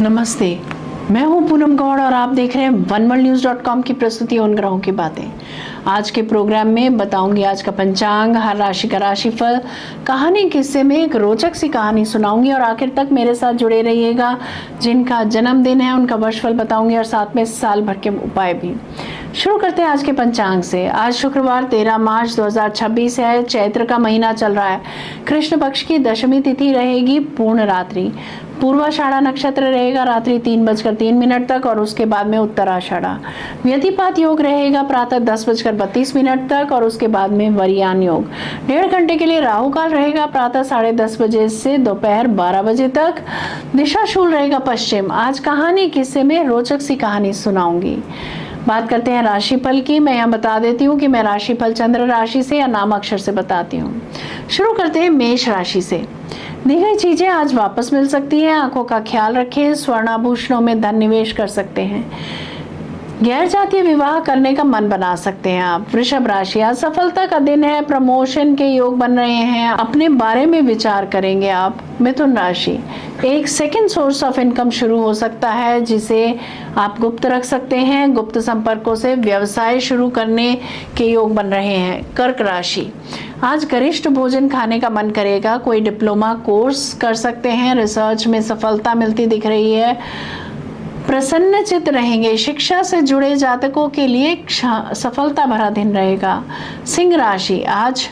नमस्ते, मैं हूं पूनम गौड़ और आप देख रहे हैं oneworldnews.com की प्रस्तुति उन ग्रहों की बातें। आज के प्रोग्राम में बताऊंगी आज का पंचांग, हर राशि का राशिफल, कहानी किस्से में एक रोचक सी कहानी सुनाऊंगी और आखिर तक मेरे साथ जुड़े रहिएगा। जिनका जन्मदिन है उनका वर्षफल बताऊंगी और साथ में साल भर के उपाय भी। शुरू करते हैं आज के पंचांग से। आज शुक्रवार 13 मार्च 2026 है। चैत्र का महीना चल रहा है। कृष्ण पक्ष की दशमी तिथि रहेगी पूर्ण रात्रि। पूर्वाषाढ़ा नक्षत्र रहेगा रात्रि 3:03 तक और उसके बाद में उत्तराषाढ़ा। व्यतिपात योग रहेगा प्रातः 10:32 तक और उसके बाद में वरियान योग। 1.5 घंटे के लिए राहु काल रहेगा प्रातः 10:30 बजे से दोपहर 12 बजे तक। दिशा शूल रहेगा पश्चिम। आज कहानी किस्से में रोचक सी कहानी सुनाऊंगी। बात करते हैं राशिफल की। मैं यहाँ बता देती हूँ कि मैं राशिफल चंद्र राशि से या नाम अक्षर से बताती हूँ। शुरू करते हैं मेष राशि से। दी गई चीजें आज वापस मिल सकती हैं। आंखों का ख्याल रखें। स्वर्ण आभूषणों में धन निवेश कर सकते हैं। गैर जातीय विवाह करने का मन बना सकते हैं आप। वृषभ राशि, आज सफलता का दिन है। प्रमोशन के योग बन रहे हैं। अपने बारे में विचार करेंगे आप। मिथुन राशि, एक सेकंड सोर्स ऑफ इनकम शुरू हो सकता है जिसे आप गुप्त रख सकते हैं। गुप्त संपर्कों से व्यवसाय शुरू करने के योग बन रहे हैं। कर्क राशि, आज गरिष्ठ भोजन खाने का मन करेगा। कोई डिप्लोमा कोर्स कर सकते हैं। रिसर्च में सफलता मिलती दिख रही है। प्रसन्न चित्त रहेंगे। शिक्षा से जुड़े जातकों के लिए सफलता भरा दिन रहेगा। सिंह राशि, आज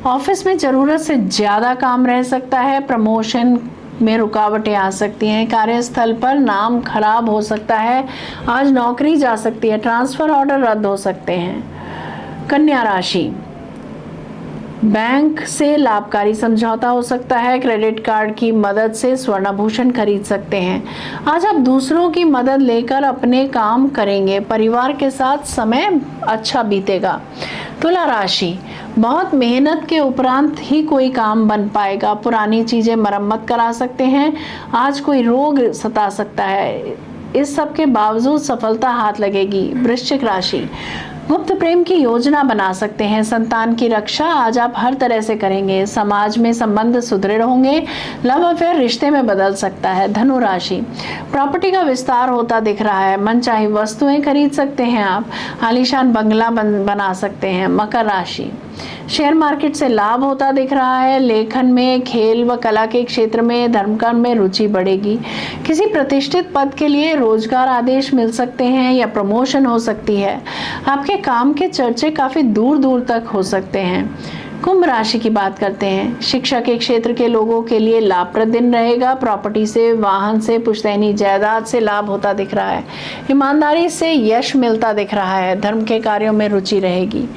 ऑफिस में जरूरत से ज्यादा काम रह सकता है। प्रमोशन में रुकावटें आ सकती हैं। कार्यस्थल पर नाम खराब हो सकता है। आज नौकरी जा सकती है। ट्रांसफर ऑर्डर रद्द हो सकते हैं। कन्या राशि, बैंक से लाभकारी समझौता हो सकता है। क्रेडिट कार्ड की मदद से स्वर्णाभूषण खरीद सकते हैं। आज आप दूसरों की मदद लेकर अपने काम करेंगे। परिवार के साथ समय अच्छा बीतेगा। तुला राशि, बहुत मेहनत के उपरांत ही कोई काम बन पाएगा। पुरानी चीजें मरम्मत करा सकते हैं। आज कोई रोग सता सकता है। इस सब के बावजूद सफलता हाथ लगेगी। वृश्चिक राशि, गुप्त प्रेम की योजना बना सकते हैं। संतान की रक्षा आज आप हर तरह से करेंगे। समाज में संबंध सुदृढ़ होंगे। लव अफेयर रिश्ते में बदल सकता है। धनु राशि, प्रॉपर्टी का विस्तार होता दिख रहा है। मनचाही वस्तुएं खरीद सकते हैं आप। आलीशान बंगला बना सकते हैं। मकर राशि, शेयर मार्केट से लाभ होता दिख रहा है। लेखन में, खेल व कला के क्षेत्र में, धर्मकर्म में रुचि बढ़ेगी। किसी प्रतिष्ठित पद के लिए रोजगार आदेश मिल सकते हैं या प्रमोशन हो सकती है। आपके काम के चर्चे काफी दूर दूर तक हो सकते हैं। कुंभ राशि की बात करते हैं। शिक्षा के क्षेत्र के लोगों के लिए लाभप्रद दिन रहेगा। प्रॉपर्टी से, वाहन से, पुश्तैनी जायदाद से लाभ होता दिख रहा है। ईमानदारी से यश मिलता दिख रहा है। धर्म के कार्यों में रुचि रहेगी।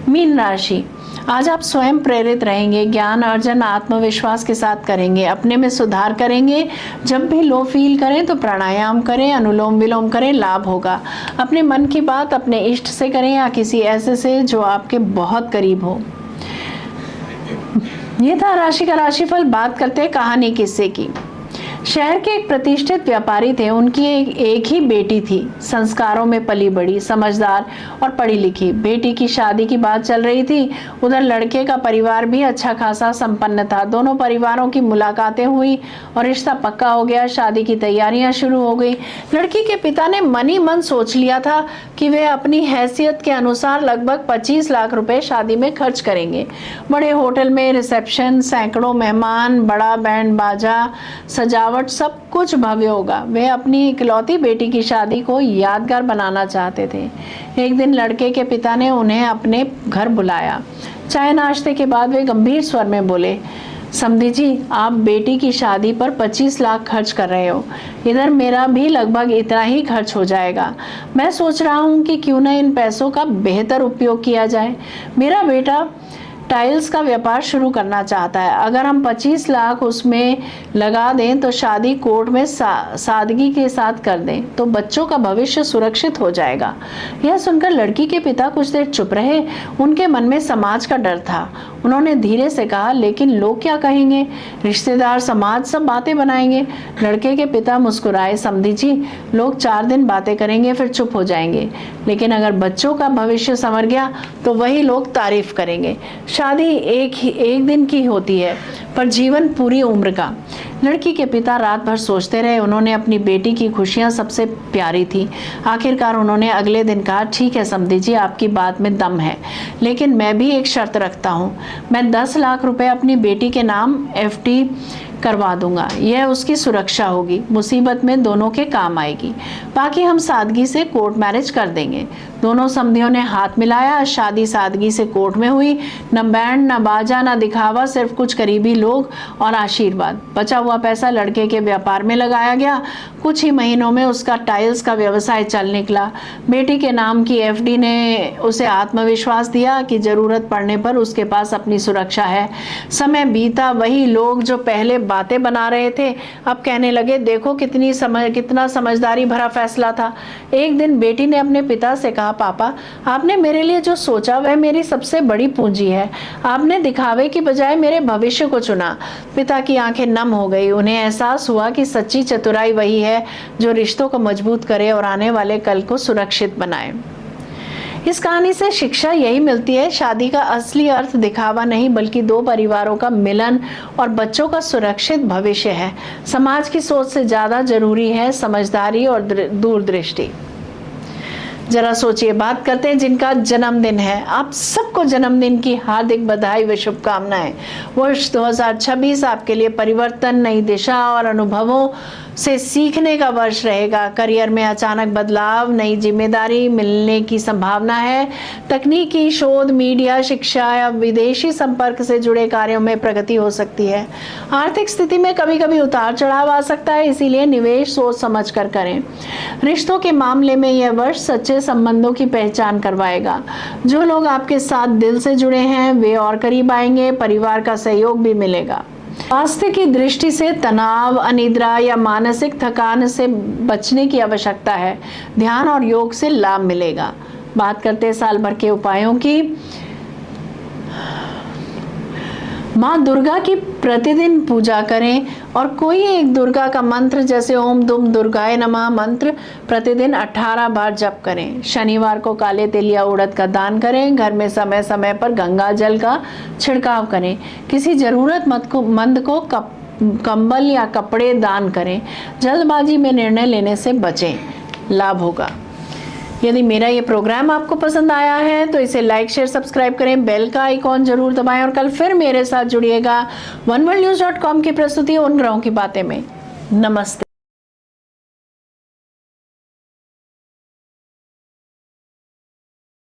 मीन राशि, आज आप स्वयं प्रेरित रहेंगे। ज्ञान अर्जन आत्मविश्वास के साथ करेंगे। अपने में सुधार करेंगे। जब भी लो फील करें तो प्राणायाम करें, अनुलोम विलोम करें, लाभ होगा। अपने मन की बात अपने इष्ट से करें या किसी ऐसे से जो आपके बहुत करीब हो। ये था राशि का राशिफल। बात करते हैं कहानी किस्से की। शहर के एक प्रतिष्ठित व्यापारी थे। उनकी एक ही बेटी थी। संस्कारों में पली बड़ी, समझदार और पढ़ी लिखी। बेटी की शादी की बात चल रही थी। उधर लड़के का परिवार भी अच्छा खासा संपन्न था। दोनों परिवारों की मुलाकातें हुई और रिश्ता पक्का हो गया। शादी की तैयारियां शुरू हो गई। लड़की के पिता ने मन ही मन सोच लिया था कि वे अपनी हैसियत के अनुसार लगभग 25 लाख रुपए शादी में खर्च करेंगे। बड़े होटल में रिसेप्शन, सैकड़ों मेहमान, बड़ा बैंड बाजा, सजावट, सब कुछ भव्य होगा। वे अपनी इकलौती बेटी की शादी को यादगार बनाना चाहते थे। एक दिन लड़के के पिता ने उन्हें अपने घर बुलाया। चाय नाश्ते के बाद वे गंभीर स्वर में बोले, समधी जी, आप बेटी की शादी पर 25 लाख खर्च कर रहे हो। इधर मेरा भी लगभग इतना ही खर्च हो जाएगा। मैं सोच रहा हूँ कि क्यों न इन पैसों का बेहतर उपयोग किया जाए। मेरा बेटा टाइल्स का व्यापार शुरू करना चाहता है। अगर हम 25 लाख उसमें लगा दें तो शादी कोर्ट में सादगी के साथ कर दें तो बच्चों का भविष्य सुरक्षित हो जाएगा। यह सुनकर लड़की के पिता कुछ देर चुप रहे। उनके मन में समाज का डर था। उन्होंने धीरे से कहा, लेकिन लोग क्या कहेंगे? रिश्तेदार, समाज सब बातें बनाएंगे। लड़के के पिता मुस्कुराए, समधी जी, लोग 4 दिन बातें करेंगे फिर चुप हो जाएंगे, लेकिन अगर बच्चों का भविष्य संवर गया तो वही लोग तारीफ करेंगे। शादी एक दिन की होती है, पर जीवन पूरी उम्र का। लड़की के पिता रात भर सोचते रहे। उन्होंने अपनी बेटी की खुशियां सबसे प्यारी थी। आखिरकार उन्होंने अगले दिन कहा, ठीक है समधी जी, आपकी बात में दम है, लेकिन मैं भी एक शर्त रखता हूँ। मैं 10 लाख रुपए अपनी बेटी के नाम FD करवा दूंगा। यह उसकी सुरक्षा होगी, मुसीबत में दोनों के काम आएगी। बाकी हम सादगी से कोर्ट मैरिज कर देंगे। दोनों समधियों ने हाथ मिलाया। शादी सादगी से कोर्ट में हुई। न बैंड, न बाजा, न दिखावा, सिर्फ कुछ करीबी लोग और आशीर्वाद। बचा हुआ पैसा लड़के के व्यापार में लगाया गया। कुछ ही महीनों में उसका टाइल्स का व्यवसाय चल निकला। बेटी के नाम की FD ने उसे आत्मविश्वास दिया कि जरूरत पड़ने पर उसके पास अपनी सुरक्षा है। समय बीता। वही लोग जो पहले बातें बना रहे थे अब कहने लगे, देखो कितना समझदारी भरा फैसला था। एक दिन बेटी ने अपने पिता से कहा, पापा, आपने मेरे लिए जो सोचा वह मेरी सबसे बड़ी पूंजी है। आपने दिखावे की बजाय मेरे भविष्य को चुना। पिता की आंखें नम हो गई। उन्हें एहसास हुआ कि सच्ची चतुराई वही है जो रिश्तों को मजबूत करे और आने वाले कल को सुरक्षित बनाए। इस कहानी से शिक्षा यही मिलती है, शादी का असली अर्थ दिखावा नहीं बल्कि दो परिवारों का मिलन और बच्चों का सुरक्षित भविष्य है। समाज की सोच से ज्यादा जरूरी है समझदारी और दूरदृष्टि। जरा सोचिए, बात करते हैं जिनका जन्मदिन है। आप सबको जन्मदिन की हार्दिक बधाई व शुभकामनाएं। वर्ष 2026 आपके लिए परिवर्तन, नई दिशा और अनुभवों से सीखने का वर्ष रहेगा। करियर में अचानक बदलाव, नई जिम्मेदारी मिलने की संभावना है। तकनीकी शोध, मीडिया, शिक्षा या विदेशी संपर्क से जुड़े कार्यों में प्रगति हो सकती है। आर्थिक स्थिति में कभी कभी उतार चढ़ाव आ सकता है, इसीलिए निवेश सोच समझ कर करें। रिश्तों के मामले में यह वर्ष सच्चे संबंधों की पहचान करवाएगा। जो लोग आपके साथ दिल से जुड़े हैं वे और करीब आएंगे। परिवार का सहयोग भी मिलेगा। स्वास्थ्य की दृष्टि से तनाव, अनिद्रा या मानसिक थकान से बचने की आवश्यकता है। ध्यान और योग से लाभ मिलेगा। बात करते हैं साल भर के उपायों की। माँ दुर्गा की प्रतिदिन पूजा करें और कोई एक दुर्गा का मंत्र जैसे ओम दुम दुर्गाय नमः मंत्र प्रतिदिन 18 बार जप करें। शनिवार को काले तिल या उड़द का दान करें। घर में समय समय पर गंगा जल का छिड़काव करें। किसी जरूरतमंद को कंबल या कपड़े दान करें। जल्दबाजी में निर्णय लेने से बचें, लाभ होगा। यदि मेरा ये प्रोग्राम आपको पसंद आया है तो इसे लाइक, शेयर, सब्सक्राइब करें। बेल का आइकॉन जरूर दबाएं और कल फिर मेरे साथ जुड़िएगा oneworldnews.com की प्रस्तुति उन ग्रहों की बातें में। नमस्ते।